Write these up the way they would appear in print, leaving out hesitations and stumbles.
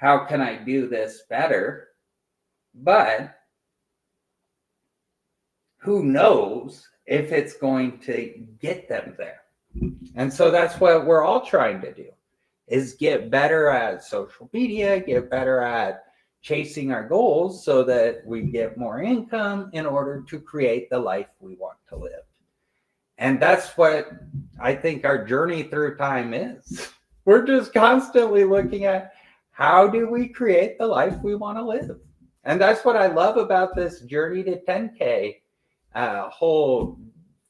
how can I do this better? But who knows if it's going to get them there? And so that's what we're all trying to do, is get better at social media, get better at chasing our goals so that we get more income in order to create the life we want to live. And that's what I think our journey through time is. We're just constantly looking at how do we create the life we want to live. And that's what I love about this journey to 10K whole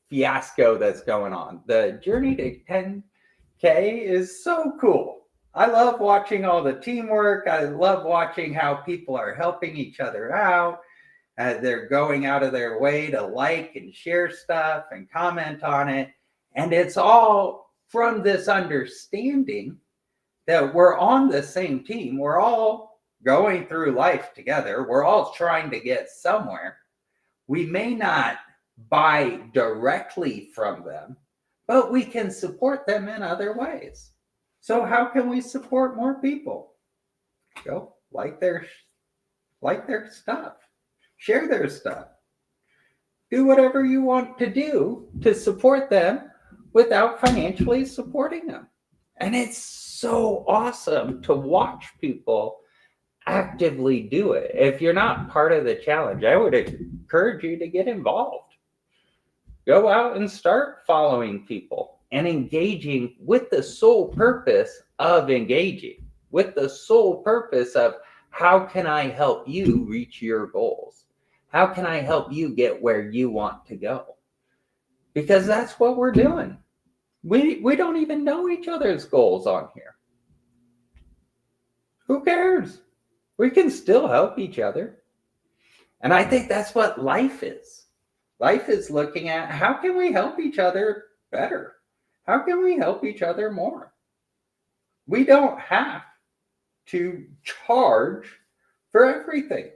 fiasco that's going on. The journey to 10K is so cool. I love watching all the teamwork. I love watching how people are helping each other out. They're going out of their way to like and share stuff and comment on it. And it's all from this understanding that we're on the same team. We're all going through life together. We're all trying to get somewhere. We may not buy directly from them, but we can support them in other ways. So how can we support more people? Go like their stuff, share their stuff, do whatever you want to do to support them without financially supporting them. And it's so awesome to watch people actively do it. If you're not part of the challenge, I would encourage you to get involved. Go out and start following people and engaging with the sole purpose of engaging, with the sole purpose of how can I help you reach your goals? How can I help you get where you want to go? Because that's what we're doing. We don't even know each other's goals on here. Who cares? We can still help each other. And I think that's what life is. Life is looking at how can we help each other better? How can we help each other more? We don't have to charge for everything.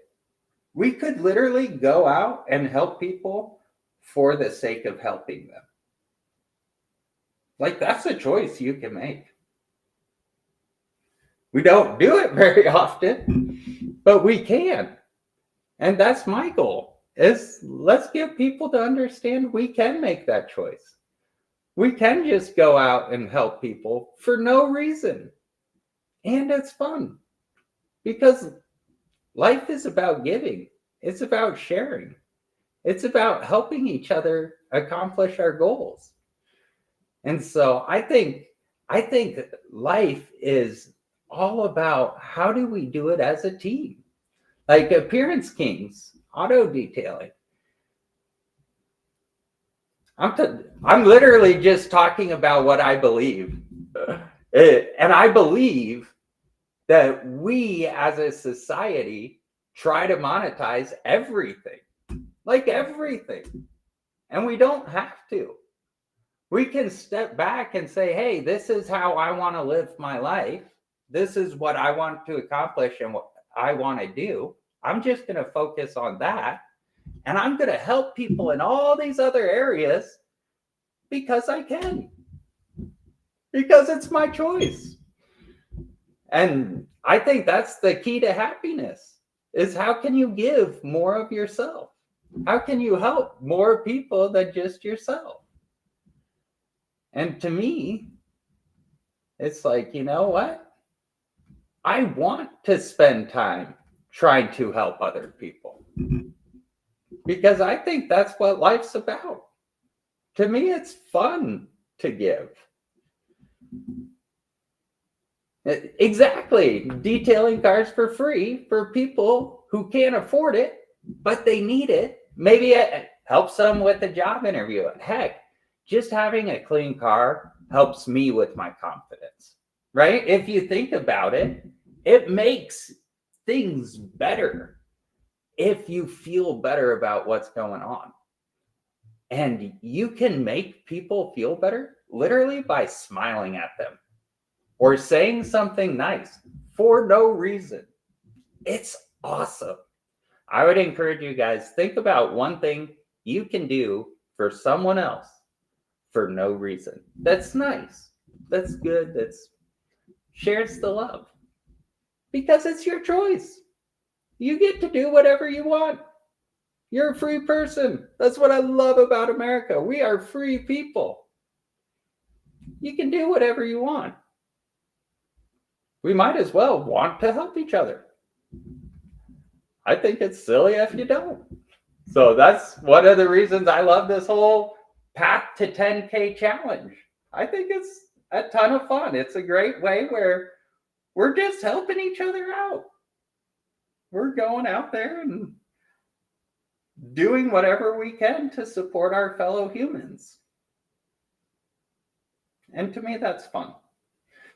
We could literally go out and help people for the sake of helping them. Like, that's a choice you can make. We don't do it very often, but we can. And that's my goal, is let's get people to understand we can make that choice. We can just go out and help people for no reason. And it's fun because life is about giving. It's about sharing. It's about helping each other accomplish our goals. And so I think life is all about how do we do it as a team? Like Appearance Kings, auto detailing. I'm literally just talking about what I believe. And I believe that we as a society try to monetize everything, like everything. And we don't have to. We can step back and say, hey, this is how I want to live my life. This is what I want to accomplish and what I want to do. I'm just going to focus on that. And I'm going to help people in all these other areas because I can. Because it's my choice. And I think that's the key to happiness, is how can you give more of yourself? How can you help more people than just yourself? And to me, it's like, you know what? I want to spend time trying to help other people because I think that's what life's about. To me, it's fun to give. Exactly. Detailing cars for free for people who can't afford it, but they need it. Maybe it helps them with a job interview. Heck, just having a clean car helps me with my confidence, right? If you think about it, it makes things better if you feel better about what's going on. And you can make people feel better literally by smiling at them or saying something nice for no reason. It's awesome. I would encourage you guys, think about one thing you can do for someone else for no reason. That's nice. That's good. That's shares the love. because it's your choice. You get to do whatever you want. You're a free person. That's what I love about America. We are free people. You can do whatever you want. We might as well want to help each other. I think it's silly if you don't. So that's one of the reasons I love this whole Path to 10K challenge. I think it's a ton of fun. It's a great way where we're just helping each other out. We're going out there and doing whatever we can to support our fellow humans. And to me, that's fun.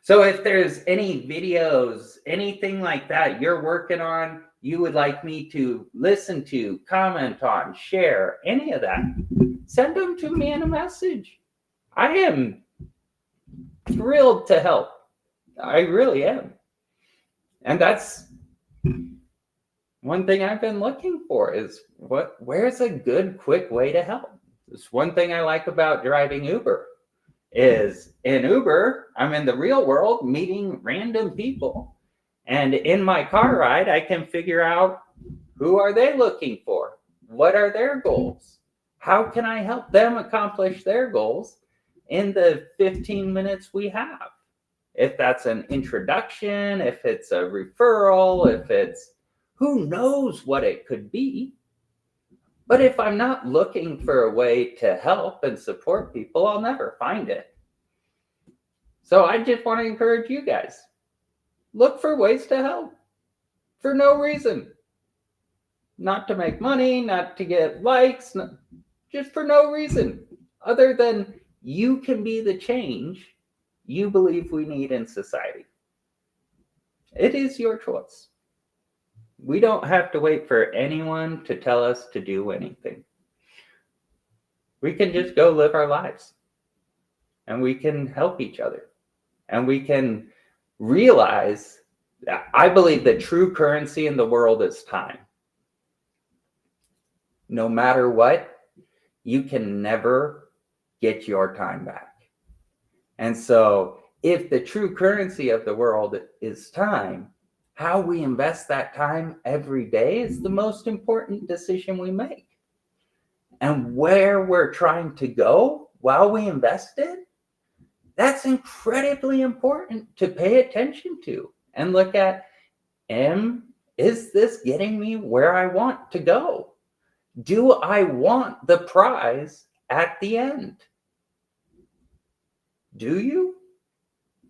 So if there's any videos, anything like that you're working on, you would like me to listen to, comment on, share, any of that, send them to me in a message. I am thrilled to help. I really am. And that's one thing I've been looking for is where's a good, quick way to help? It's one thing I like about driving Uber is in Uber, I'm in the real world meeting random people. And in my car ride, I can figure out who are they looking for? What are their goals? How can I help them accomplish their goals in the 15 minutes we have? If that's an introduction, if it's a referral, if it's who knows what it could be. But if I'm not looking for a way to help and support people, I'll never find it. So I just want to encourage you guys. Look for ways to help for no reason. Not to make money, not to get likes, just for no reason other than you can be the change you believe we need in society. It is your choice. We don't have to wait for anyone to tell us to do anything. We can just go live our lives and we can help each other and we can realize that I believe the true currency in the world is time. No matter what, you can never get your time back. And so if the true currency of the world is time, how we invest that time every day is the most important decision we make. And where we're trying to go while we invest it, that's incredibly important to pay attention to and look at, is this getting me where I want to go? Do I want the prize at the end? Do you?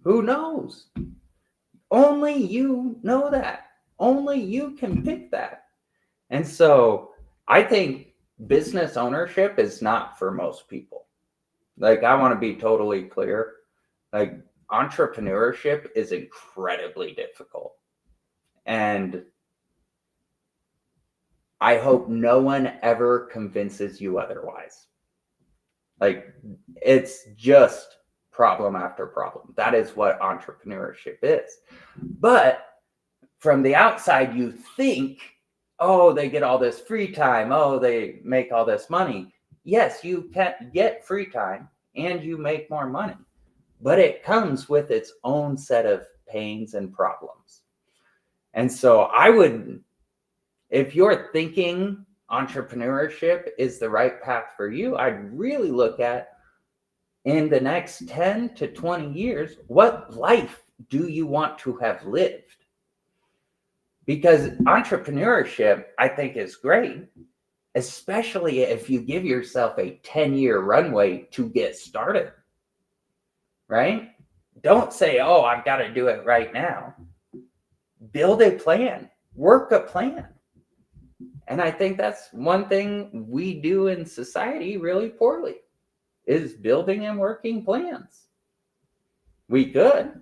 Who knows? Only you know that. Only you can pick that. And so I think business ownership is not for most people. Like, I want to be totally clear. Like, entrepreneurship is incredibly difficult. And I hope no one ever convinces you otherwise. Like, it's just problem after problem. That is what entrepreneurship is. But from the outside, you think, oh, they get all this free time. Oh, they make all this money. Yes, you can get free time and you make more money, but it comes with its own set of pains and problems. And so I would, if you're thinking entrepreneurship is the right path for you, I'd really look at, in the next 10 to 20 years, what life do you want to have lived? Because entrepreneurship, I think, is great, especially if you give yourself a 10-year runway to get started, right? Don't say, oh, I've got to do it right now. Build a plan, work a plan. And I think that's one thing we do in society really poorly, is building and working plans. We could,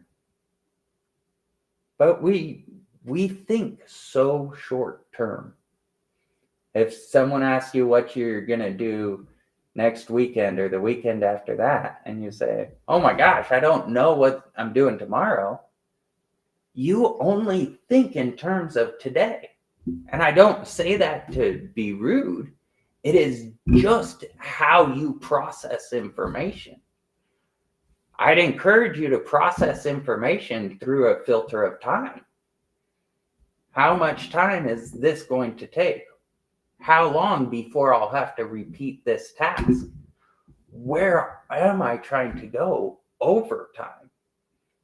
but we think so short term. If someone asks you what you're going to do next weekend or the weekend after that, and you say, oh my gosh, I don't know what I'm doing tomorrow, you only think in terms of today. And I don't say that to be rude. It is just how you process information. I'd encourage you to process information through a filter of time. How much time is this going to take? How long before I'll have to repeat this task? Where am I trying to go over time?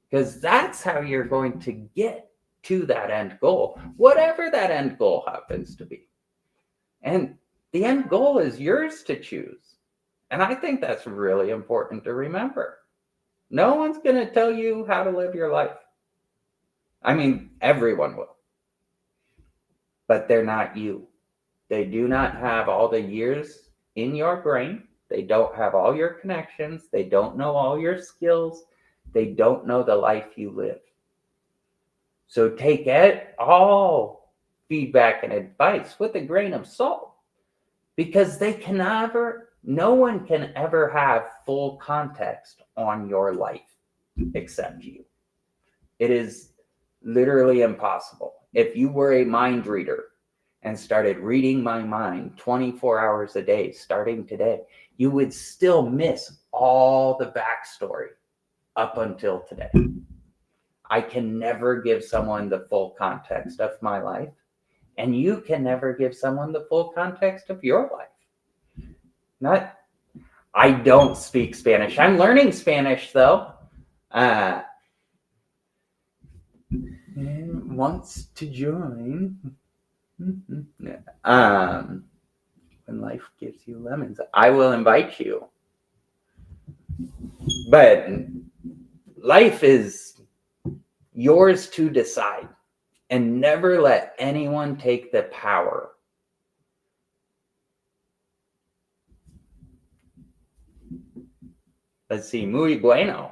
Because that's how you're going to get to that end goal, whatever that end goal happens to be. And the end goal is yours to choose. And I think that's really important to remember. No one's going to tell you how to live your life. I mean, everyone will. But they're not you. They do not have all the years in your brain. They don't have all your connections. They don't know all your skills. They don't know the life you live. So take all feedback and advice with a grain of salt, because no one can ever have full context on your life except you. It is literally impossible. If you were a mind reader and started reading my mind 24 hours a day, starting today, you would still miss all the backstory up until today. I can never give someone the full context of my life, and you can never give someone the full context of your life. I don't speak Spanish. I'm learning Spanish though. Wants to join. When life gives you lemons, I will invite you. But life is yours to decide, and never let anyone take the power. Let's see, muy bueno.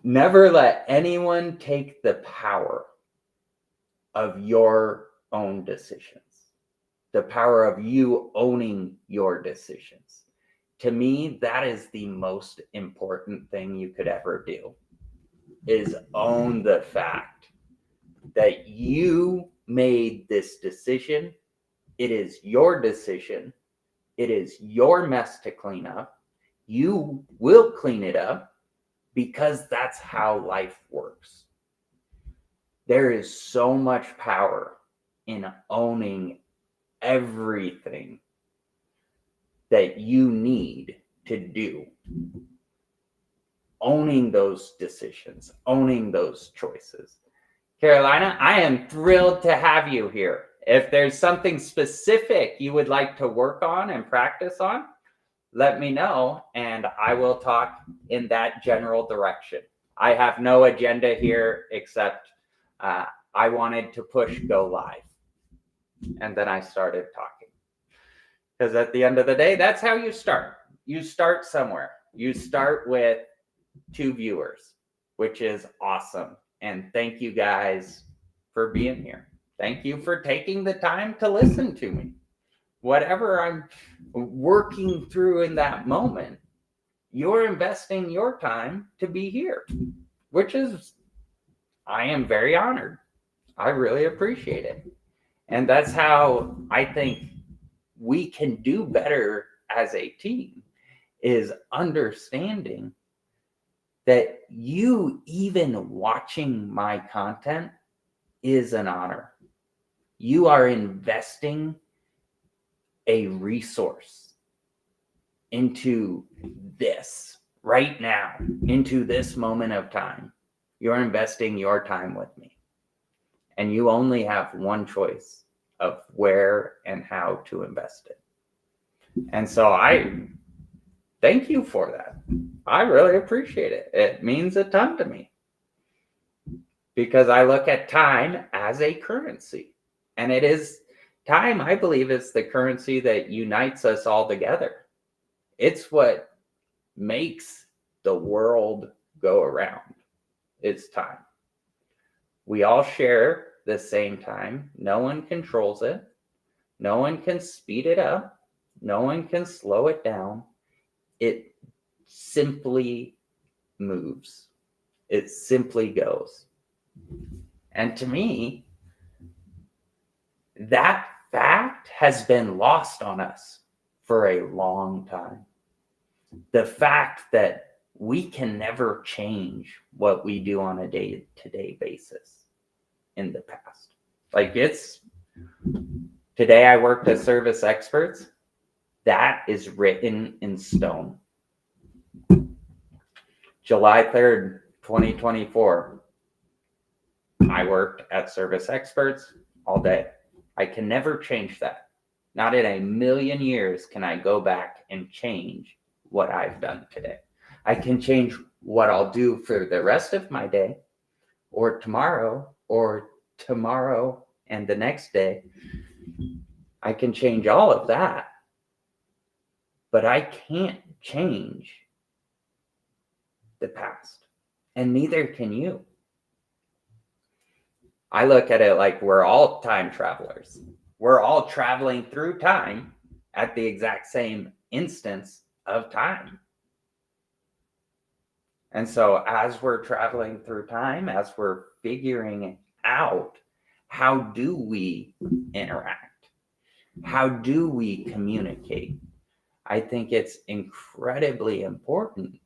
Never let anyone take the power of your own decisions, the power of you owning your decisions. To me, that is the most important thing you could ever do, is own the fact that you made this decision. It is your decision. It is your mess to clean up. You will clean it up, because that's how life works. There is so much power in owning everything that you need to do. Owning those decisions, owning those choices. Carolina, I am thrilled to have you here. If there's something specific you would like to work on and practice on, let me know, and I will talk in that general direction. I have no agenda here except I wanted to push go live. And then I started talking. Because at the end of the day, that's how you start. You start somewhere. You start with 2 viewers, which is awesome. And thank you guys for being here. Thank you for taking the time to listen to me. Whatever I'm working through in that moment, you're investing your time to be here, which is, I am very honored. I really appreciate it. And that's how I think we can do better as a team, is understanding that you even watching my content is an honor. You are investing a resource into this right now, into this moment of time. You're investing your time with me. And you only have one choice of where and how to invest it. And so I thank you for that. I really appreciate it. It means a ton to me, because I look at time as a currency. And it is time, I believe, is the currency that unites us all together. It's what makes the world go around. It's time. We all share the same time. No one controls it. No one can speed it up. No one can slow it down. It simply moves. It simply goes. And to me, that fact has been lost on us for a long time. The fact that we can never change what we do on a day-to-day basis in the past. Like today I worked as Service Experts. That is written in stone. July 3rd, 2024, I worked at Service Experts all day. I can never change that. Not in a million years can I go back and change what I've done today. I can change what I'll do for the rest of my day, or tomorrow and the next day. I can change all of that, but I can't change the past, and neither can you. I look at it like we're all time travelers. We're all traveling through time at the exact same instance of time. And so as we're traveling through time, as we're figuring out how do we interact, how do we communicate, I think it's incredibly important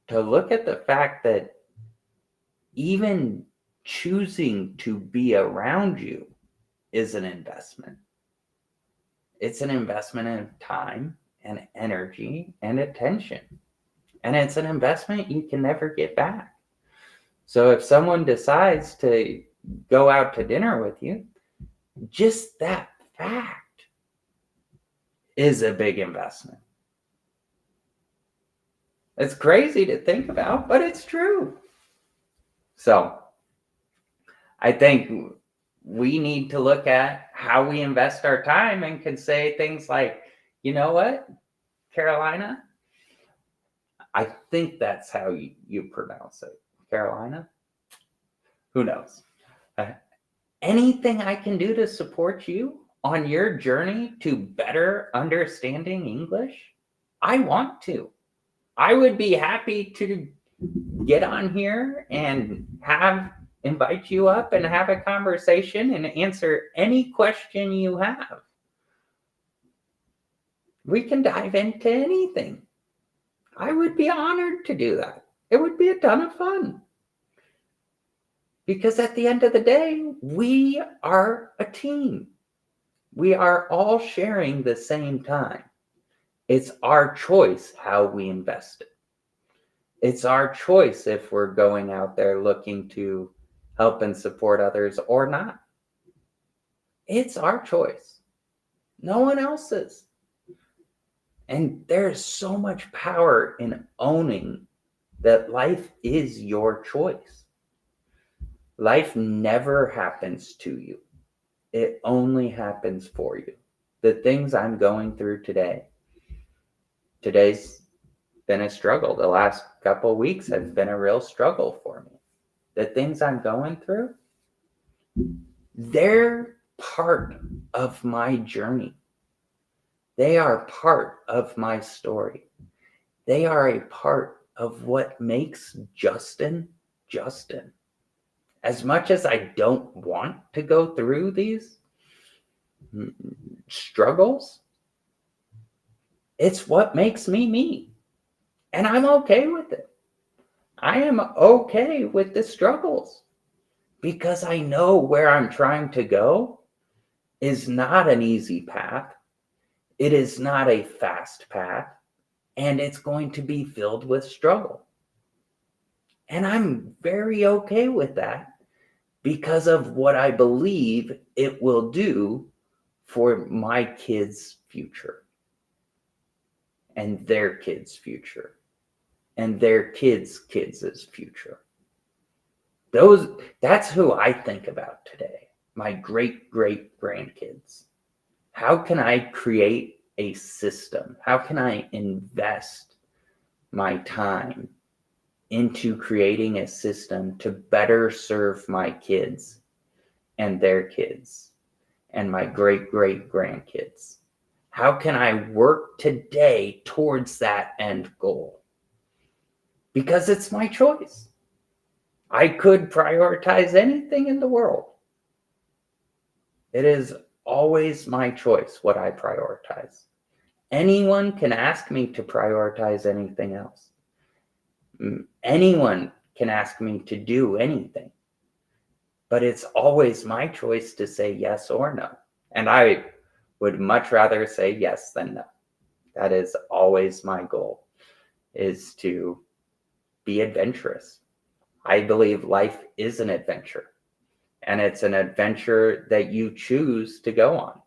to look at the fact that even choosing to be around you is an investment. It's an investment in time and energy and attention. And it's an investment you can never get back. So if someone decides to go out to dinner with you, just that fact is a big investment. It's crazy to think about, but it's true. So I think we need to look at how we invest our time and can say things like, you know what, Carolina? I think that's how you pronounce it. Carolina? Who knows? Anything I can do to support you on your journey to better understanding English, I want to. I would be happy to get on here and invite you up and have a conversation and answer any question you have. We can dive into anything. I would be honored to do that. It would be a ton of fun. Because at the end of the day, we are a team. We are all sharing the same time. It's our choice how we invest it. It's our choice if we're going out there looking to help and support others or not. It's our choice. No one else's. And there's so much power in owning that life is your choice. Life never happens to you. It only happens for you. The things I'm going through today's been a struggle. The last couple of weeks have been a real struggle for me. The things I'm going through, they're part of my journey. They are part of my story. They are a part of what makes Justin, Justin. As much as I don't want to go through these struggles, it's what makes me me. And I'm okay with it. I am okay with the struggles because I know where I'm trying to go is not an easy path. It is not a fast path, and it's going to be filled with struggle. And I'm very okay with that because of what I believe it will do for my kids' future and their kids' future and their kids' kids' future. That's who I think about today, my great grandkids. How can I create a system? How can I invest my time into creating a system to better serve my kids and their kids and my great grandkids? How can I work today towards that end goal? Because it's my choice. I could prioritize anything in the world. It is always my choice what I prioritize. Anyone can ask me to prioritize anything else. Anyone can ask me to do anything, but it's always my choice to say yes or no. And I would much rather say yes than no. That is always my goal, is to be adventurous. I believe life is an adventure, and it's an adventure that you choose to go on.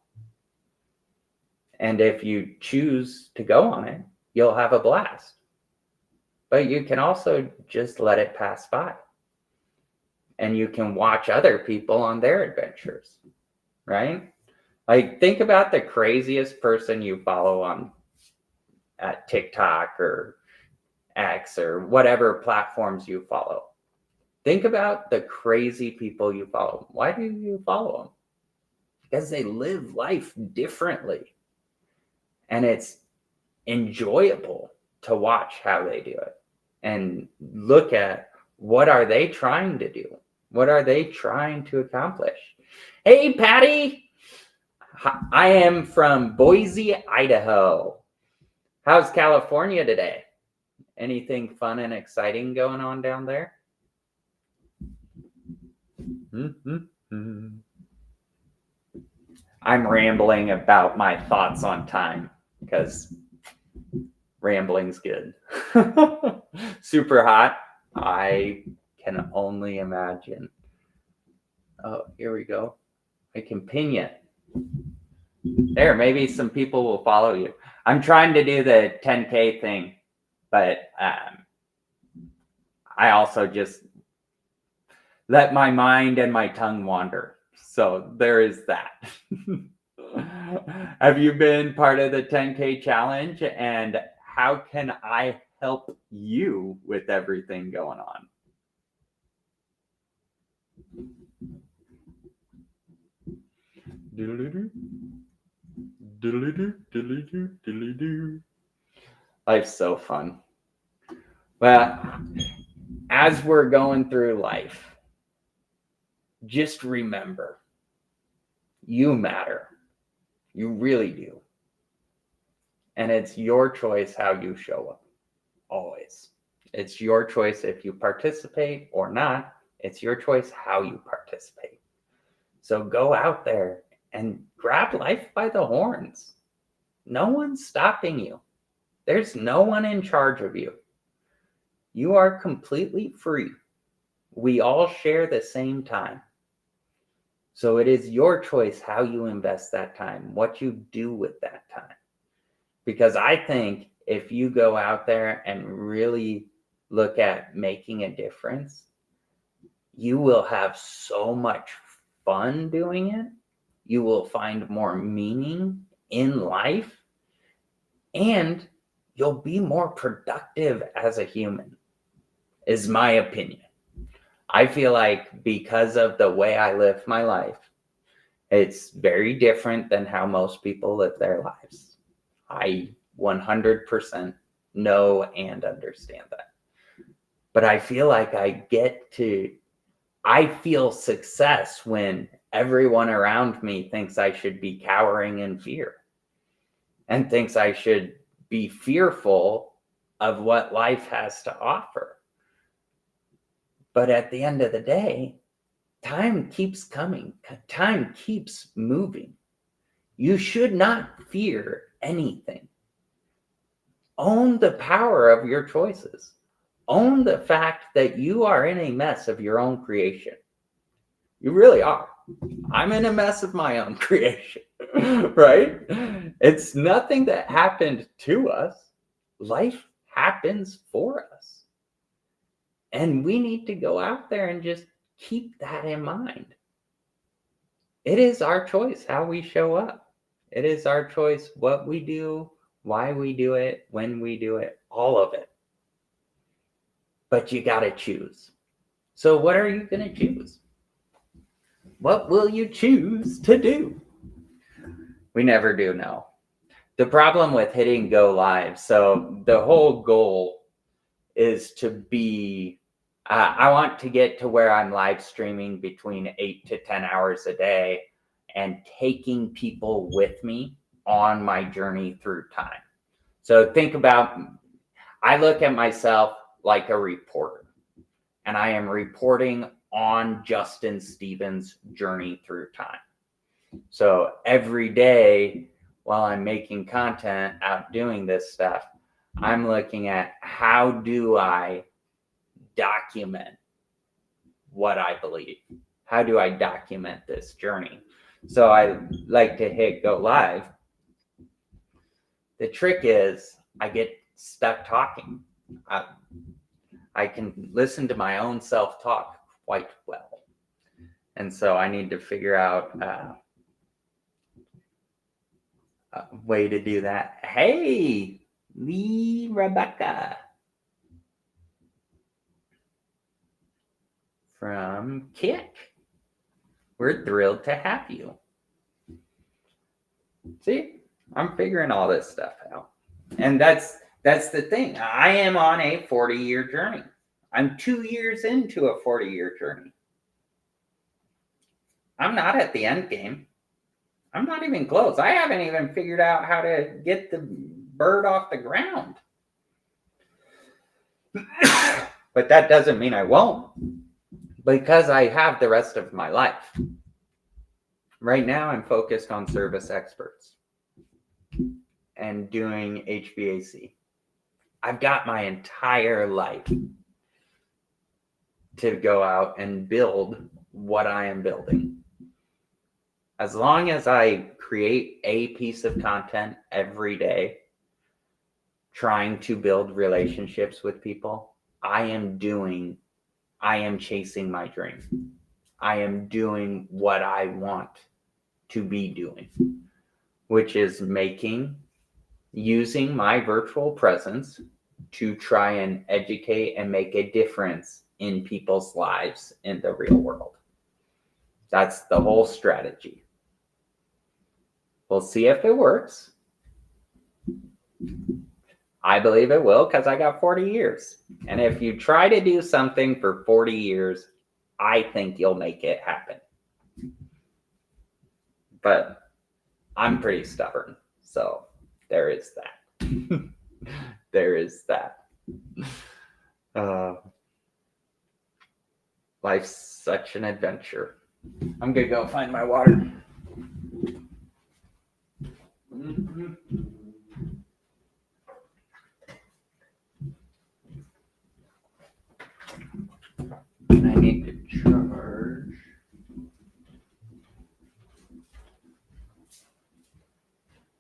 And if you choose to go on it, you'll have a blast. But you can also just let it pass by. And you can watch other people on their adventures, right? Like, think about the craziest person you follow on at TikTok or X or whatever platforms you follow. Think about the crazy people you follow. Why do you follow them? Because they live life differently. And it's enjoyable to watch how they do it and look at what are they trying to do? What are they trying to accomplish? Hey, Patty. I am from Boise, Idaho. How's California today? Anything fun and exciting going on down there? I'm rambling about my thoughts on time because rambling's good. Super hot. I can only imagine. Oh, here we go. I can pin you. There, maybe some people will follow you. I'm trying to do the 10K thing, but I also just let my mind and my tongue wander. So there is that. Have you been part of the 10K challenge? And how can I help you with everything going on? Life's so fun. Well, as we're going through life, just remember, you matter. You really do. And it's your choice how you show up. Always. It's your choice if you participate or not. It's your choice how you participate. So go out there and grab life by the horns. No one's stopping you. There's no one in charge of you. You are completely free. We all share the same time. So it is your choice how you invest that time, what you do with that time. Because I think if you go out there and really look at making a difference, you will have so much fun doing it. You will find more meaning in life, and you'll be more productive as a human, is my opinion. I feel like because of the way I live my life, it's very different than how most people live their lives. I 100% know and understand that. But I feel like I feel success when everyone around me thinks I should be cowering in fear and thinks I should be fearful of what life has to offer. But at the end of the day, time keeps coming. Time keeps moving. You should not fear anything. Own the power of your choices. Own the fact that you are in a mess of your own creation. You really are. I'm in a mess of my own creation, right? It's nothing that happened to us. Life happens for us. And we need to go out there and just keep that in mind. It is our choice how we show up. It is our choice what we do, why we do it, when we do it, all of it. But you got to choose. So what are you going to choose? What will you choose to do? We never do know. The problem with hitting go live, so the whole goal is to be, I want to get to where I'm live streaming between 8 to 10 hours a day and taking people with me on my journey through time. So think about, I look at myself like a reporter, and I am reporting on Justin Stevens' journey through time. So every day while I'm making content out doing this stuff, I'm looking at how do I document what I believe? How do I document this journey? So I like to hit go live. The trick is I get stuck talking. I can listen to my own self-talk quite well. And so I need to figure out a way to do that. Hey, Lee Rebecca from Kick. We're thrilled to have you. See, I'm figuring all this stuff out. And that's the thing. I am on a 40-year journey. I'm 2 years into a 40-year journey. I'm not at the end game. I'm not even close. I haven't even figured out how to get the bird off the ground. But that doesn't mean I won't, because I have the rest of my life. Right now, I'm focused on service experts and doing HVAC. I've got my entire life to go out and build what I am building. As long as I create a piece of content every day, trying to build relationships with people, I am chasing my dream. I am doing what I want to be doing, which is using my virtual presence to try and educate and make a difference in people's lives in the real world. That's the whole strategy. We'll see if it works. I believe it will, because I got 40 years. And if you try to do something for 40 years, I think you'll make it happen. But I'm pretty stubborn. So there is that. There is that. Life's such an adventure. I'm going to go find my water. I need to charge.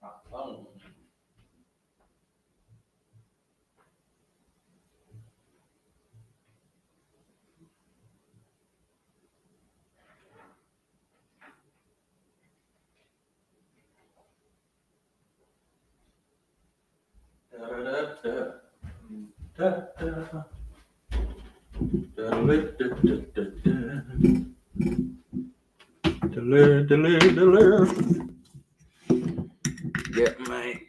My phone. Get my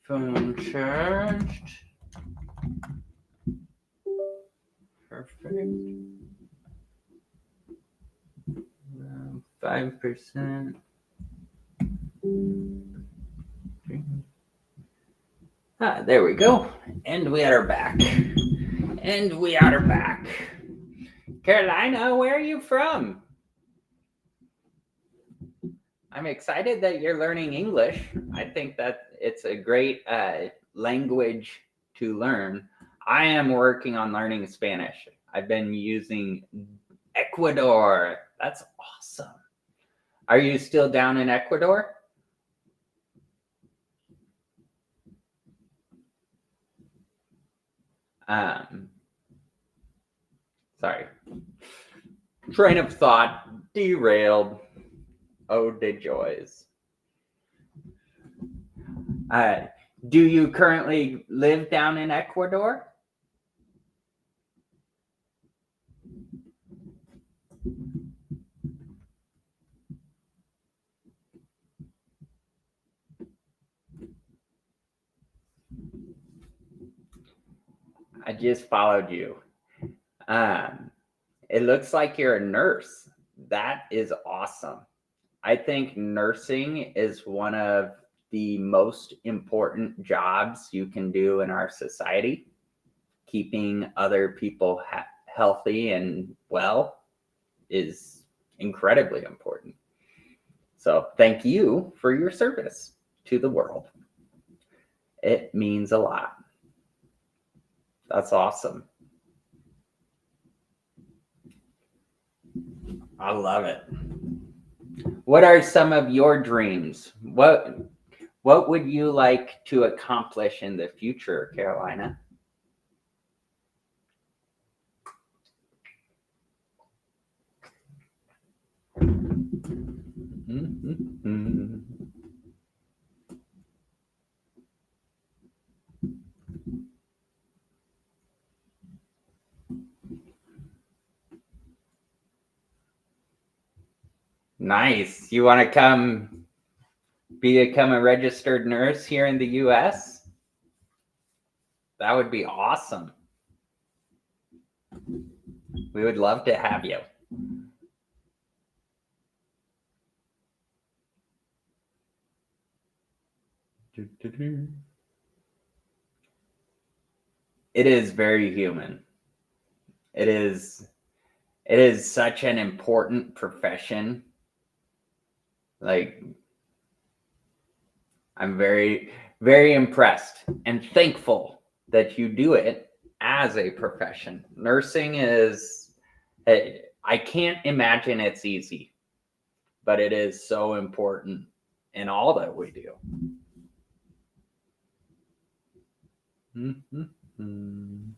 phone charged. Perfect. 5%. There we go. And we are back. Carolina, where are you from? I'm excited that you're learning English. I think that it's a great language to learn. I am working on learning Spanish. I've been using Ecuador. That's awesome. Are you still down in Ecuador? Sorry. Train of thought derailed. Oh, the joys. Do you currently live down in Ecuador? I just followed you. It looks like you're a nurse. That is awesome. I think nursing is one of the most important jobs you can do in our society. Keeping other people healthy and well is incredibly important. So thank you for your service to the world. It means a lot. That's awesome. I love it. What are some of your dreams? What would you like to accomplish in the future, Carolina? Mm-hmm. Nice. You want to become a registered nurse here in the US? That would be awesome. We would love to have you. It is very human. It is such an important profession. Like, I'm very, very impressed and thankful that you do it as a profession. Nursing is, I can't imagine it's easy, but it is so important in all that we do. Mm-hmm.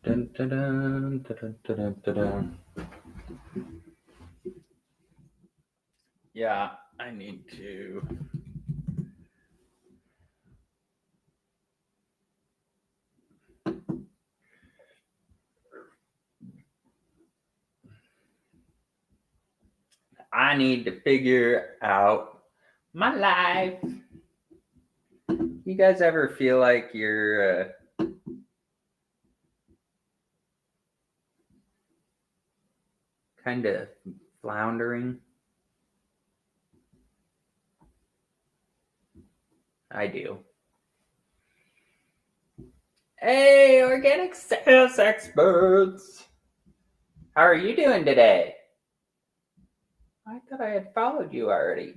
Dun, dun, dun, dun, dun, dun, dun. Yeah, I need to. I need to figure out my life. You guys ever feel like you're kind of floundering? I do. Hey, organic sales experts. How are you doing today? I thought I had followed you already.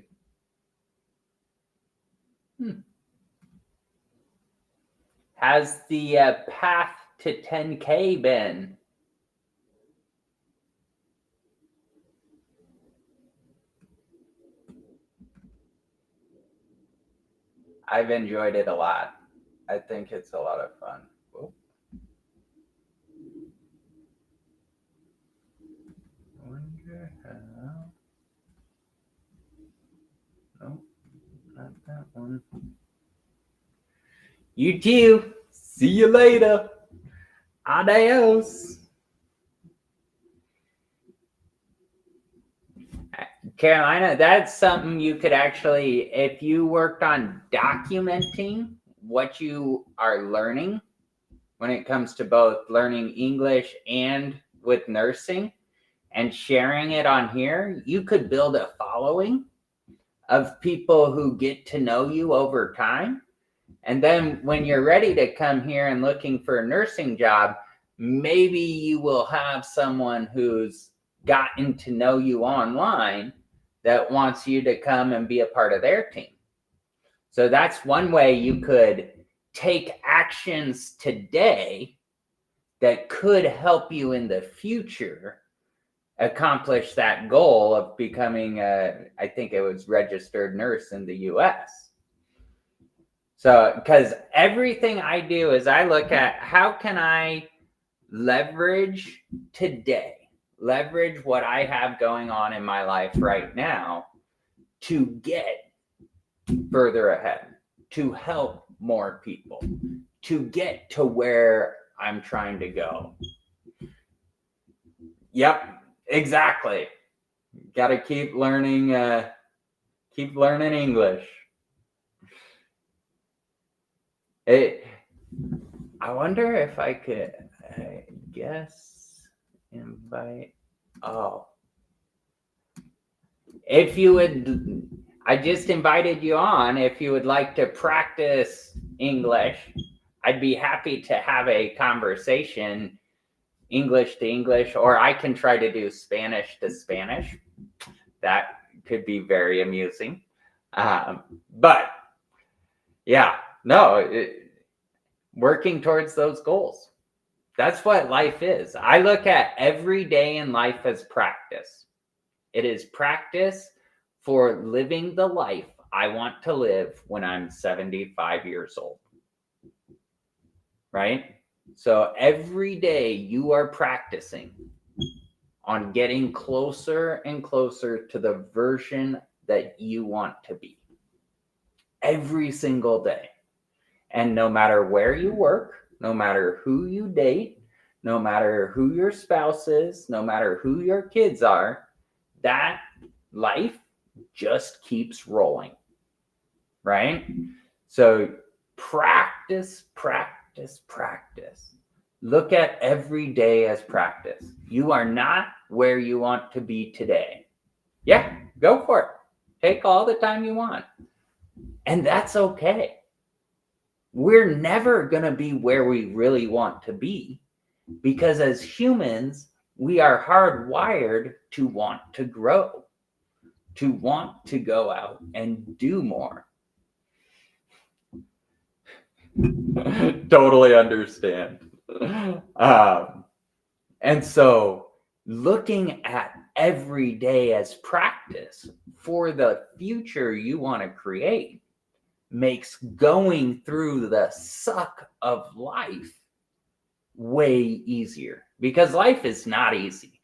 How's the path to 10K been? I've enjoyed it a lot. I think it's a lot of fun. Whoa. Wonder how. Nope, not that one. You too. See you later. Adios. Carolina, that's something you could actually, if you worked on documenting what you are learning when it comes to both learning English and with nursing and sharing it on here, you could build a following of people who get to know you over time. And then when you're ready to come here and looking for a nursing job, maybe you will have someone who's gotten to know you online that wants you to come and be a part of their team. So that's one way you could take actions today that could help you in the future accomplish that goal of becoming I think it was registered nurse in the US. So, because everything I do is I look at how can I leverage today, leverage what I have going on in my life right now to get further ahead, to help more people, to get to where I'm trying to go. Yep, exactly. Got to keep learning English. I wonder if I could, I guess, invite. Oh, if you would, I just invited you on. If you would like to practice English, I'd be happy to have a conversation, English to English, or I can try to do Spanish to Spanish. That could be very amusing. But yeah, no, working towards those goals. That's what life is. I look at every day in life as practice. It is practice for living the life I want to live when I'm 75 years old. Right? So every day you are practicing on getting closer and closer to the version that you want to be. Every single day. And no matter where you work, no matter who you date, no matter who your spouse is, no matter who your kids are, that life just keeps rolling, right? So practice, practice, practice. Look at every day as practice. You are not where you want to be today. Yeah, go for it. Take all the time you want. And that's okay. We're never going to be where we really want to be because as humans, we are hardwired to want to grow, to want to go out and do more. Totally understand. And so looking at every day as practice for the future you want to create makes going through the suck of life way easier, because life is not easy,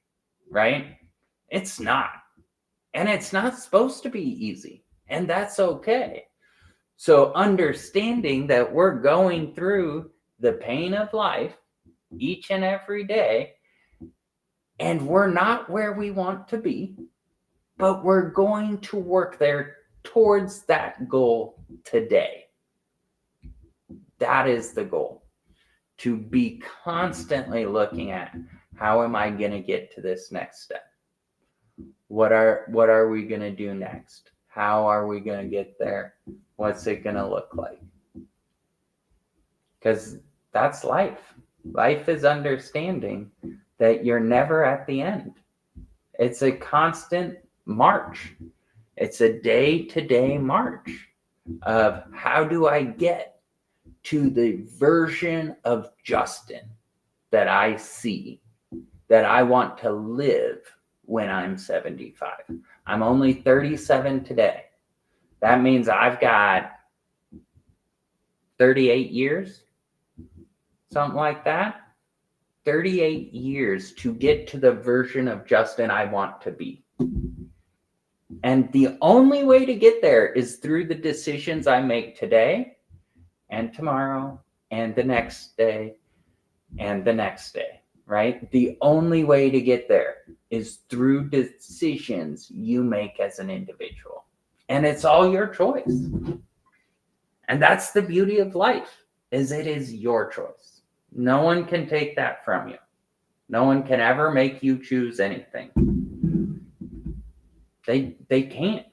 right? It's not. And it's not supposed to be easy. And that's okay. So understanding that we're going through the pain of life each and every day, and we're not where we want to be, but we're going to work there towards that goal today. That is the goal. To be constantly looking at, how am I going to get to this next step? What are we going to do next? How are we going to get there? What's it going to look like? Because that's life. Life is understanding that you're never at the end. It's a constant march. It's a day-to-day march of how do I get to the version of Justin that I see, that I want to live when I'm 75. I'm only 37 today. That means I've got 38 years, something like that. 38 years to get to the version of Justin I want to be. And the only way to get there is through the decisions I make today and tomorrow and the next day and the next day, right? The only way to get there is through decisions you make as an individual. And it's all your choice. And that's the beauty of life, is it is your choice. No one can take that from you. No one can ever make you choose anything. They can't.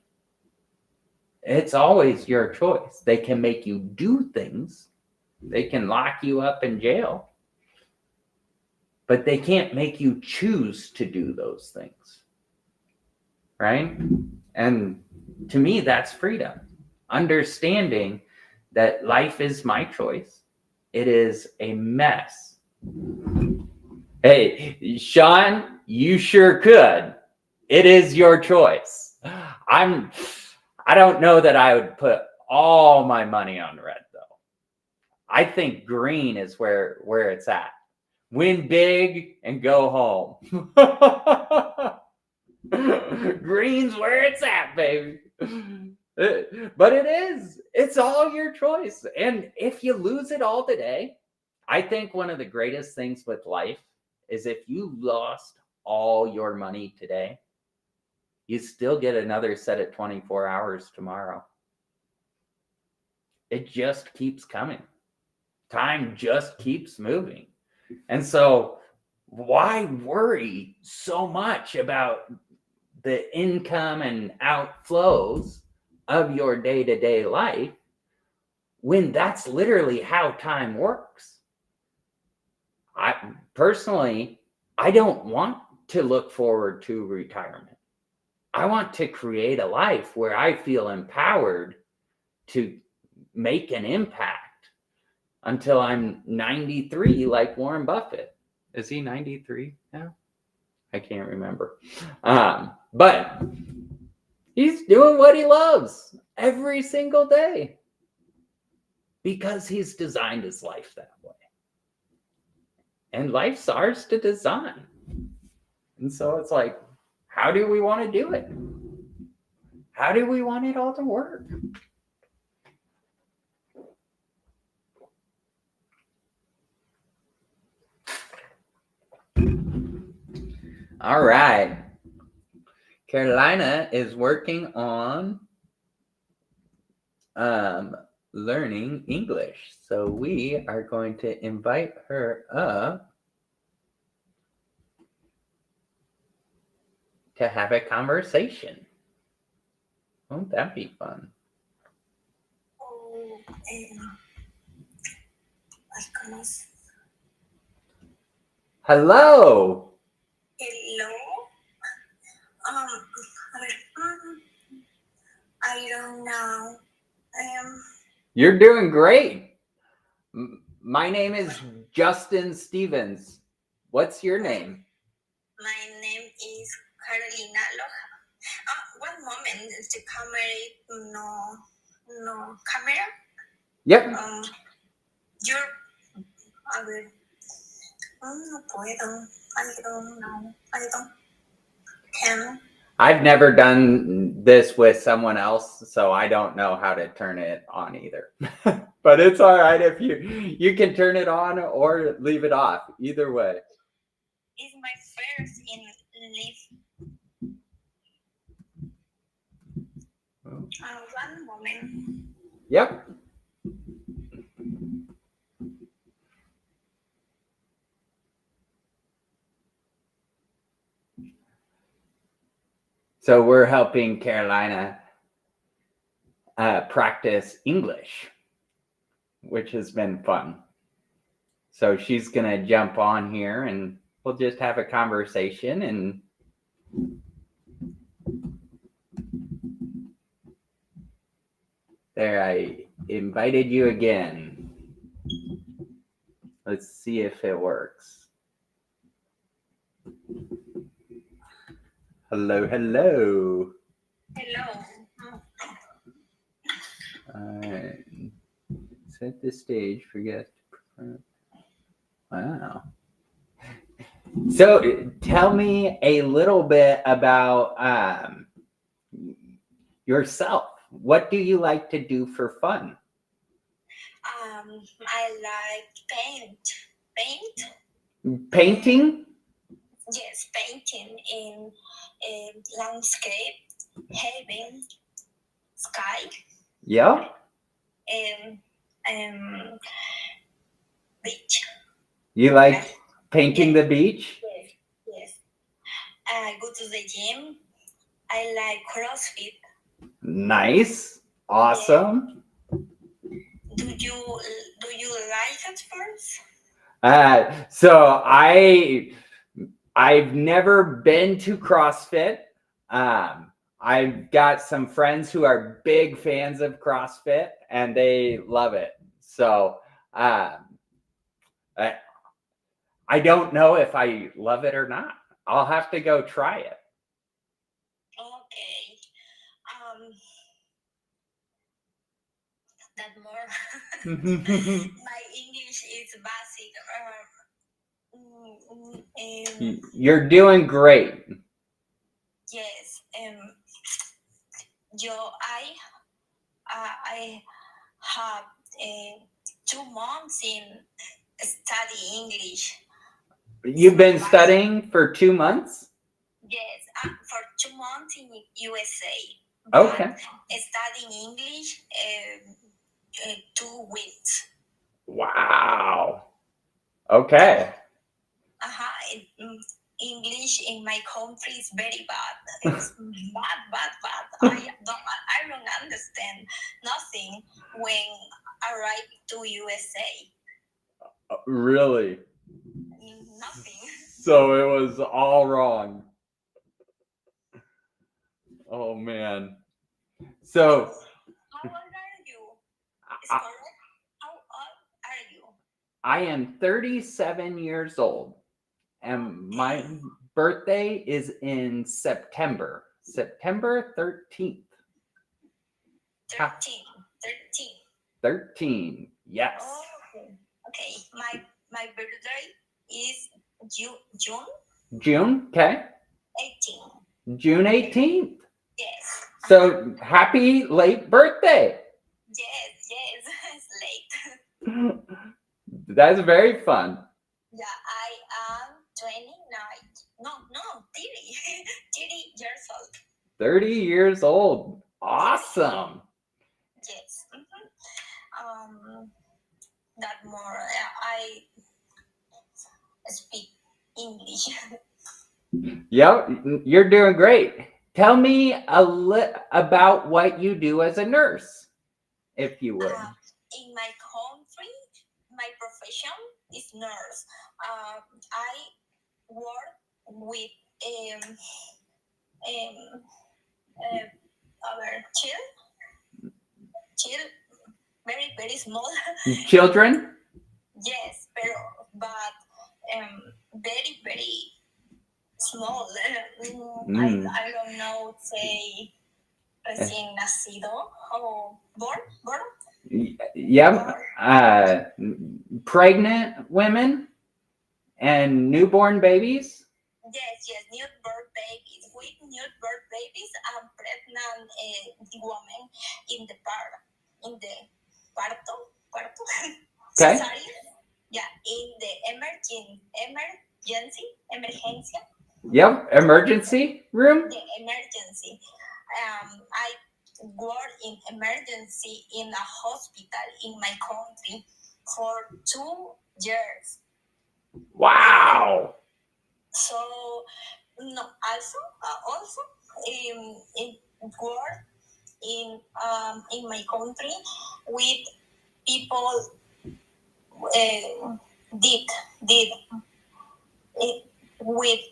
It's always your choice. They can make you do things. They can lock you up in jail. But they can't make you choose to do those things. Right? And to me, that's freedom. Understanding that life is my choice. It is a mess. Hey, Sean, you sure could. It is your choice. I don't know that I would put all my money on red, though. I think green is where it's at. Win big and go home. Green's where it's at, baby. But it is. It's all your choice. And if you lose it all today, I think one of the greatest things with life is if you lost all your money today, you still get another set of 24 hours tomorrow. It just keeps coming. Time just keeps moving. And so why worry so much about the income and outflows of your day-to-day life when that's literally how time works? I personally, I don't want to look forward to retirement. I want to create a life where I feel empowered to make an impact until I'm 93, like Warren Buffett. Is he 93 now? I can't remember. But he's doing what he loves every single day because he's designed his life that way. And life's ours to design. And so it's like, how do we want to do it? How do we want it all to work? All right. Carolina is working on learning English. So we are going to invite her up to have a conversation. Won't that be fun? Hello. Hello. I don't know. You're doing great. My name is Justin Stevens. What's your name? My name is Carolina Loja. One moment, the camera, no camera. Yep. A ver, no puedo. I don't know. I don't can. I've never done this with someone else, so I don't know how to turn it on either. But it's all right if you can turn it on or leave it off. Either way. It's my first in live. One moment. Yep. So we're helping Carolina practice English, which has been fun. So she's going to jump on here and we'll just have a conversation. And there, I invited you again. Let's see if it works. Hello, hello. Hello. All right. Set the stage for guests. Wow. So tell me a little bit about yourself. What do you like to do for fun? I like paint. Painting? Yes, painting in landscape, heaven, sky. Yeah. Beach. You like painting the beach? Yes. I go to the gym. I like CrossFit. Nice. Awesome. Do you like it first? So I've never been to CrossFit. I've got some friends who are big fans of CrossFit and they love it. So I don't know if I love it or not. I'll have to go try it. Okay. That more. My English is basic. You're doing great. Yes. I have 2 months in study English. You've been studying for 2 months? Yes, for 2 months in USA. Okay. But studying English 2 weeks. Wow. Okay. English in my country is very bad. It's bad. I don't understand nothing when I arrive to USA. Really? Nothing. So it was all wrong. Oh man. So How old are you? Is I, correct? How old are you? I am 37 years old, and my birthday is in September 13th. 13. 13. Yes. Oh, okay. My birthday is June June. Okay. 18. June 18th. Yes. So happy late birthday. Yes. It's late. That's very fun. Yeah, I am 29. No, 30. 30 years old. 30 years old. Awesome. Yes. That more. I speak English. Yep, you're doing great. Tell me about what you do as a nurse, if you would. In my country, my profession is nurse. I work with our child, very small. Children? Yes, but very small. I don't know, say recién nacido or born. Yep. Pregnant women and newborn babies. Yes, newborn babies. With newborn babies and pregnant women in the parto. Okay. Yeah, in the emergencia. Yep, emergency room. The emergency. I work in emergency in a hospital in my country for 2 years. Wow. So no, also in work in my country with people did with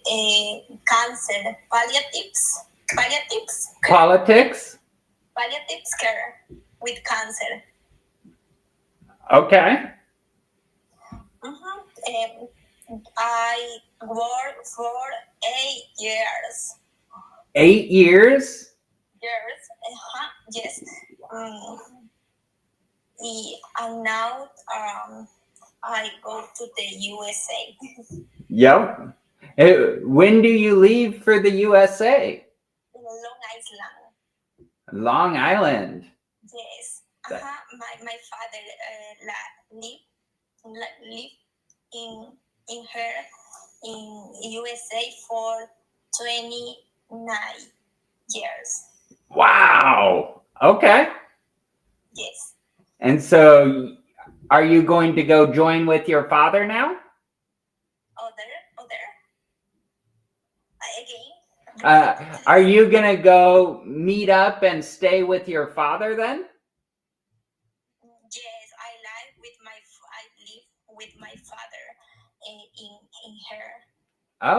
cancer palliatives Politics. palliative care with cancer. Okay. I worked for 8 years. 8 years? Yes. And now I go to the USA. Yep. When do you leave for the USA? Long Island. Long Island. Yes. My father lived in USA for 29 years. Wow. Okay. Yes. And so are you going to go join with your father now? Other? Again? Are you going to go meet up and stay with your father then? Yes, I live with my father in her.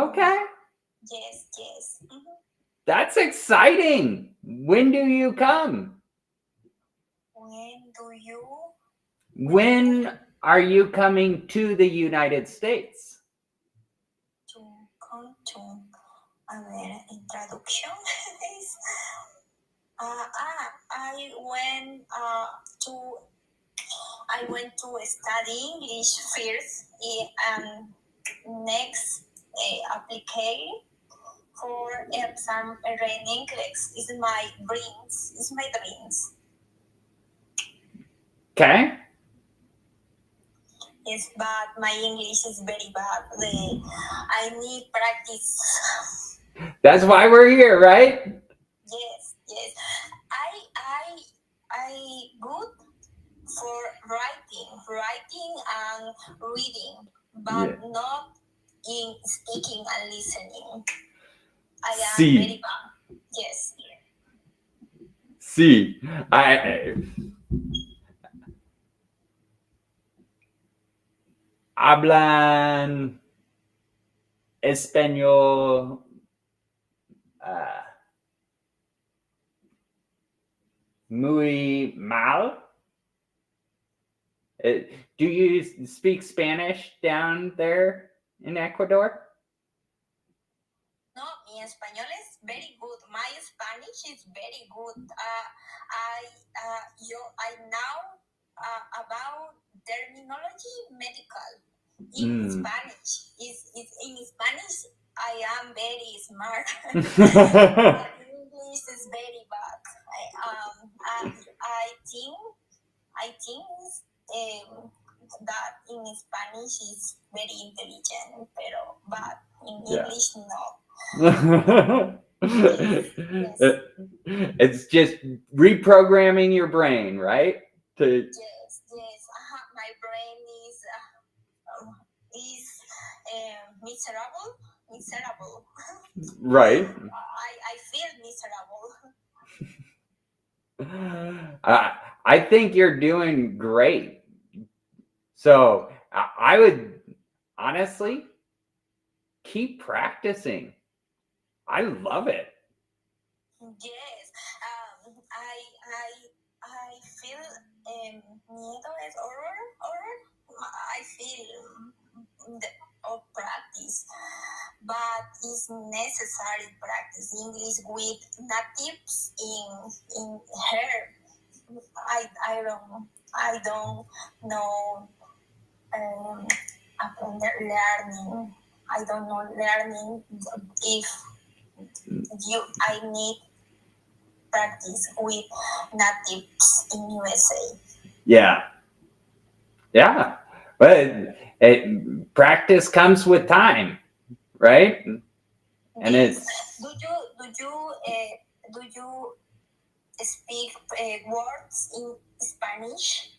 Okay. Yes. That's exciting. When do you come? When are you coming to the United States? To come to, a ver, en traducción es, I went to study English first, and next application for exam in English is my dreams. Okay. Yes, but my English is very bad. I need practice. That's why we're here, right? Yes, yes. I good for writing and reading, but Yeah. not in speaking and listening. I am Sí, very bad. Yes. sí. I hablan español uh, muy mal. Do you speak Spanish down there in Ecuador? No, mi español is very good. My Spanish is very good. I know about terminology medical in Mm. Spanish. Is in Spanish I am very smart. English is very bad. I think that in Spanish is very intelligent, but in Yeah. English no. It's just reprogramming your brain, right? To Yes, yes. My brain is miserable. right. I feel miserable. I think you're doing great. So I would honestly keep practicing. I love it. Yes, I feel miedo es horror. I feel of practice, but it's necessary practice English with natives in her. I don't know learning. I don't know learning if I need practice with natives in USA. Yeah. Yeah. But practice comes with time, right? And Yes. it's Do you speak words in Spanish?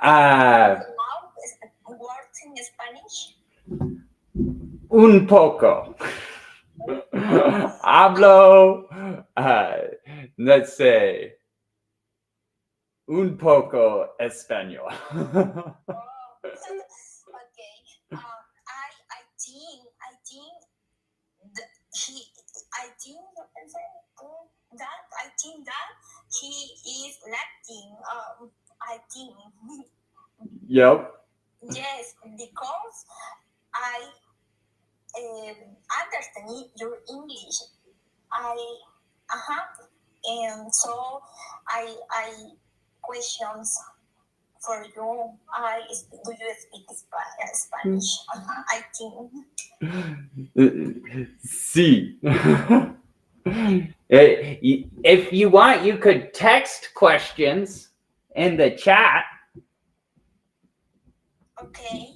uh, Words in Spanish? un poco. Hablo, let's say, un poco español. Okay. I think th- he I think that he is Latin. I think Yep. yes, because I understand your English. I and so I questions for you. Do you speak Spanish? I think. Sí. If you want, you could text questions in the chat. Okay.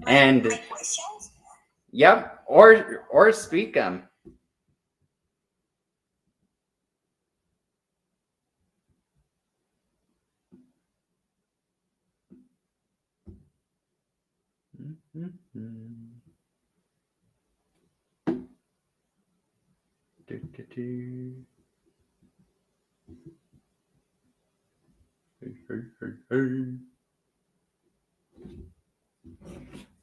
And my questions. yep, or speak them.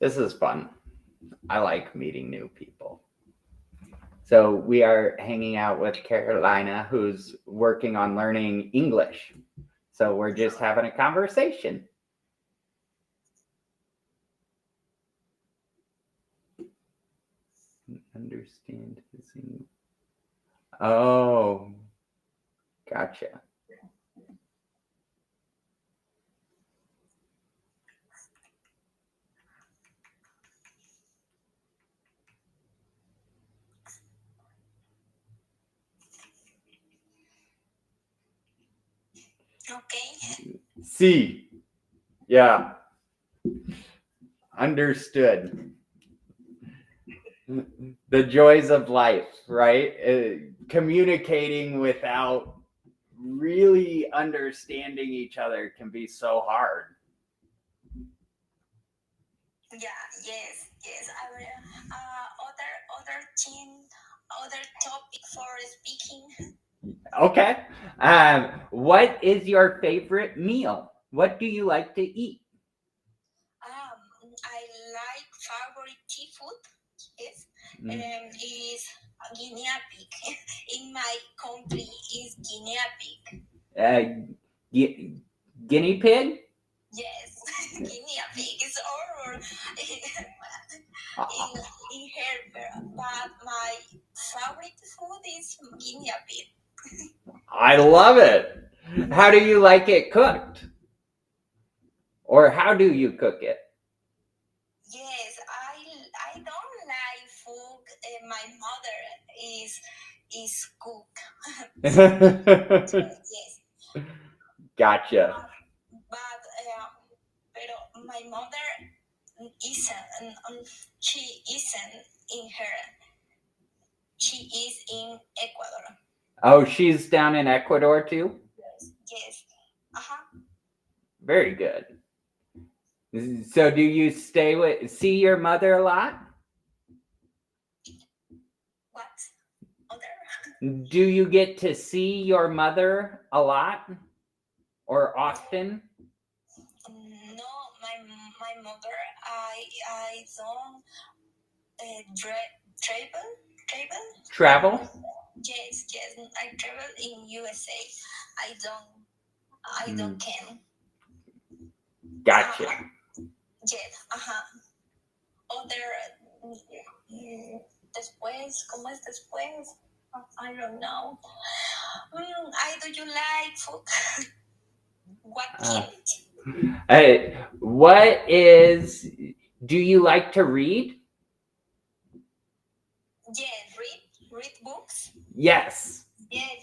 This is fun. I like meeting new people. So we are hanging out with Carolina, who's working on learning English. So we're just having a conversation. Understand his English. Oh, gotcha. Okay. See, yeah, understood. The joys of life, right? Communicating without really understanding each other can be so hard. Yeah, yes. Other thing, other topic for speaking. Okay. What is your favorite meal? What do you like to eat? I like favorite food. Yes, is guinea pig. In my country, is guinea pig. Guinea pig? Yes, guinea pig is horror in here, but my favorite food is guinea pig. I love it. How do you like it cooked? Or how do you cook it? Yes, I don't like food. My mother is cook. Yes, Gotcha. but pero my mother isn't. She isn't in her. She is in Ecuador. Oh, she's down in Ecuador too? Yes. Uh-huh. Very good. So do you see your mother a lot? What? Other? Do you get to see your mother a lot or often? No, my mother. I don't travel. Travel? Yes. I travel in USA. I don't can. Gotcha. Yes. Other. Después, ¿cómo es después? I don't know. Do you like food? What kind? What is? Do you like to read? Yes, read books. Yes. Yes.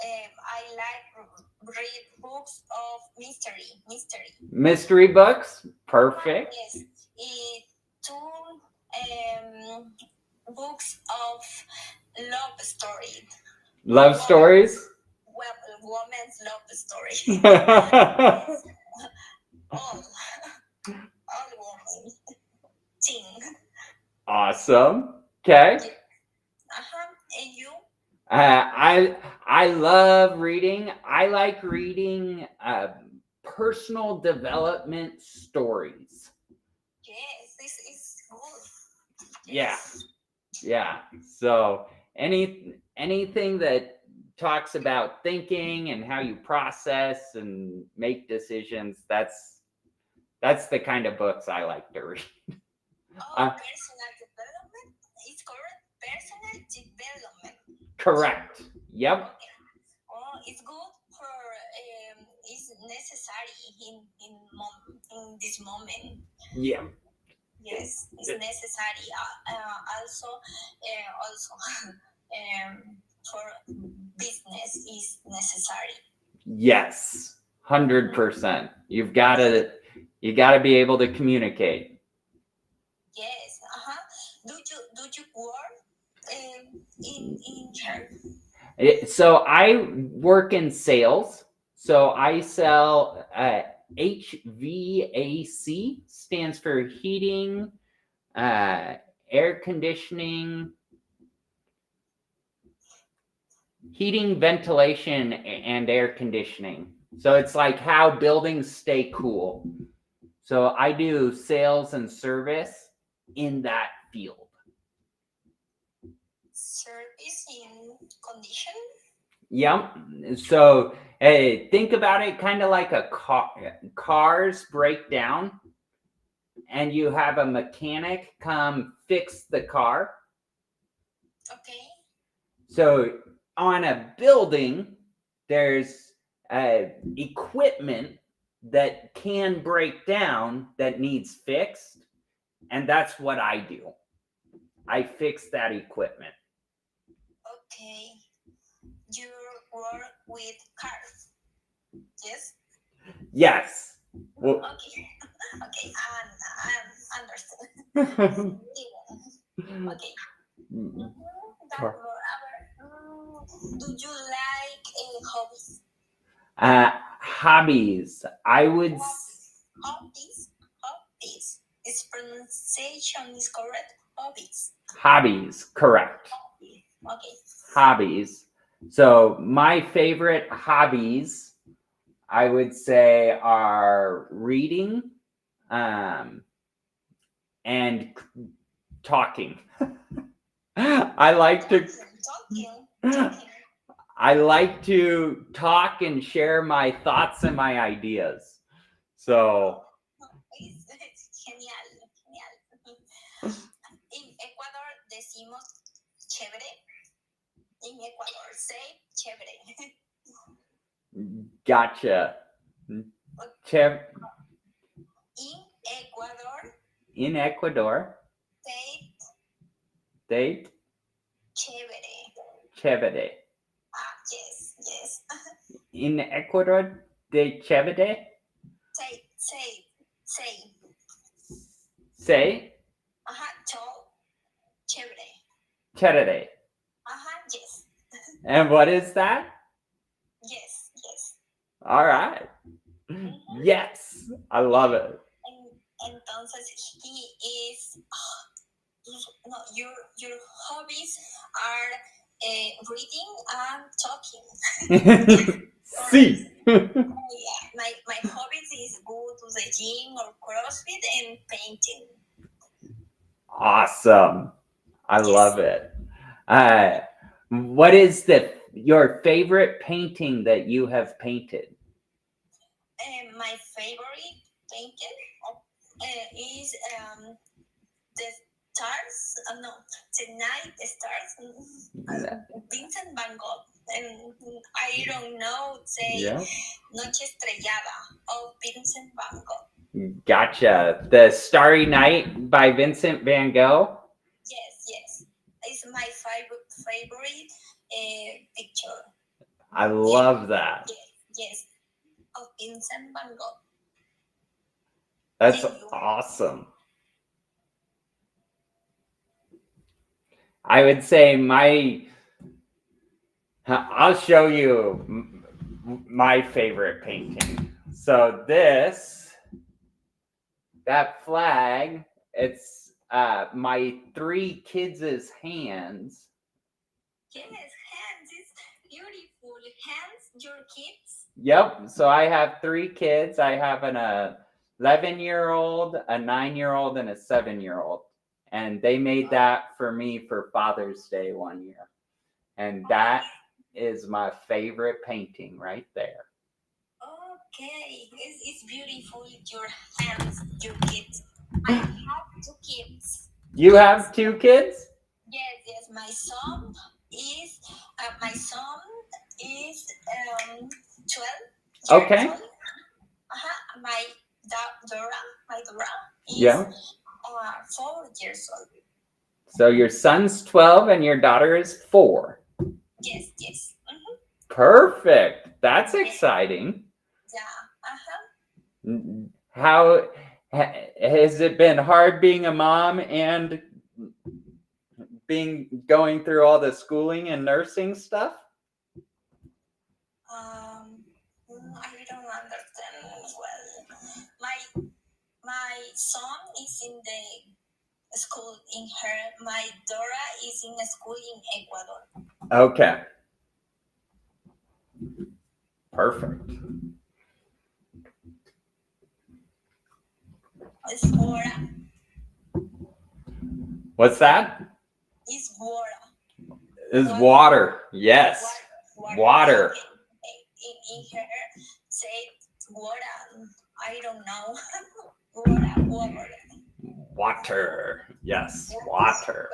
I like read books of mystery. Mystery books? Perfect. Yes. Two books of love story. Love stories? Well, woman's love story. Awesome. all women thing. Okay. And you? I love reading. I like reading personal development stories. Yes, this is good. Yes. Yeah. So anything that talks about thinking and how you process and make decisions, that's the kind of books I like to read. Personal development is correct. Personal development. Correct. Yep. Okay. It's good for. It's necessary in this moment. Yeah. Yes, it's necessary. Also, for business is necessary. Yes. 100%. You gotta be able to communicate. Yes. Do you work in church? So I work in sales. So I sell HVAC, stands for heating, air conditioning, ventilation, and air conditioning. So it's like how buildings stay cool. So I do sales and service in that field. Service in condition? Yep. So hey, think about it kind of like a car. Cars break down, and you have a mechanic come fix the car. Okay. So on a building, there's equipment that can break down that needs fixed, and that's what I do. I fix that equipment. Okay. You work with cars. Yes. Yes. Well, Okay. Okay. I understand. Okay. That do you like hobbies? Hobbies. I would. Hobbies. Its pronunciation is correct. Hobbies. Hobbies. Correct. Okay. Hobbies. So my favorite hobbies, I would say, are reading, and talking. I like to. Talking. I like to talk and share my thoughts and my ideas. So Es genial. En Ecuador decimos chévere. En Ecuador say chévere. gotcha. In Ecuador, say date chévere. chévere. Yes. In Ecuador, de chévere. Say. Chévere. Yes. And what is that? Yes. All right. Yes, I love it. Entonces he is. No, your hobbies are reading and talking. Sí. Yeah, my hobbies is go to the gym or CrossFit and painting. Awesome. I love it. What is your favorite painting that you have painted? My favorite painting is the stars. No, the night stars. Vincent Van Gogh. And I don't know, say Noche Estrellada of Vincent Van Gogh. Gotcha. The Starry Night by Vincent Van Gogh? Yes. It's my favorite picture. I love that. Yes. Of Vincent Van Gogh. That's awesome. I would say I'll show you my favorite painting. So that flag, it's my 3 kids' hands. Yes, hands. It's beautiful. Hands, your kids? Yep. So I have 3 kids. I have an 11-year-old, a 9-year-old, and a 7-year-old. And they made that for me for Father's Day one year. And that is my favorite painting right there. Okay. It's beautiful. Your hands, your kids. I have 2 kids. You have 2 kids? Yes. My son is 12. Okay. My Dora is 4 years old. So your son's 12 and your daughter is 4. Yes. Mm-hmm. Perfect. That's exciting. Yeah. How has it been hard being a mom and going through all the schooling and nursing stuff? I don't understand well. My son is in the school in her. My Dora is in a school in Ecuador. Okay. Perfect. It's water. What's that? It's water. Is water. Yes. Water. In her say water. I don't know. Water. Yes. Water.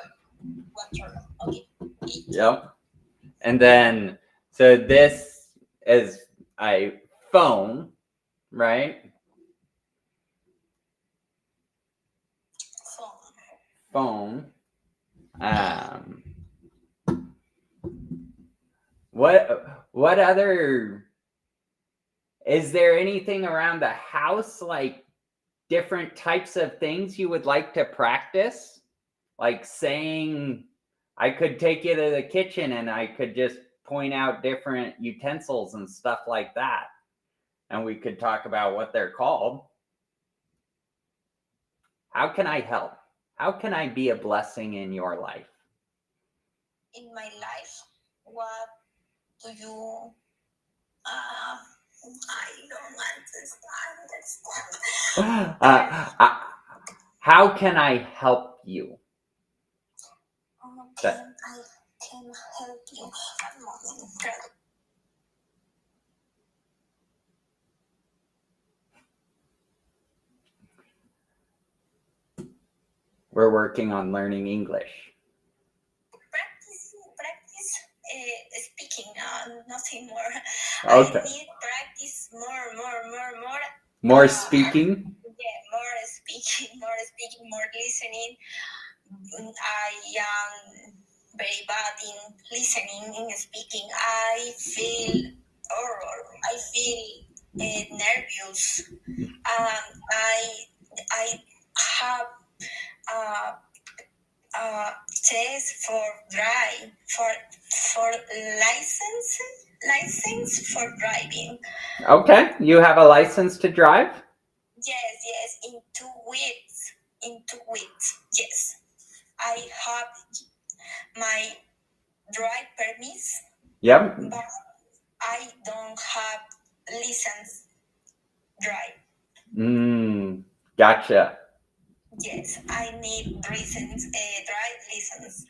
Okay. Yep. And then, so this is a phone, right? Phone. What other, is there anything around the house, like different types of things you would like to practice? Like saying I could take you to the kitchen and I could just point out different utensils and stuff like that. And we could talk about what they're called. How can I help? How can I be a blessing in your life? In my life, what do you? I don't understand. How can I help you? Okay, I can help you. One moment. We're working on learning English. Practice speaking, nothing more. Okay. I need practice more. More speaking? Yeah, more speaking, more listening. I am very bad in listening and speaking. I feel nervous. I have test for drive for license for driving. Okay. You have a license to drive? Yes, in 2 weeks. Yes, I have my drive permit, Yep. but I don't have license drive. Gotcha. Yes, I need drive license.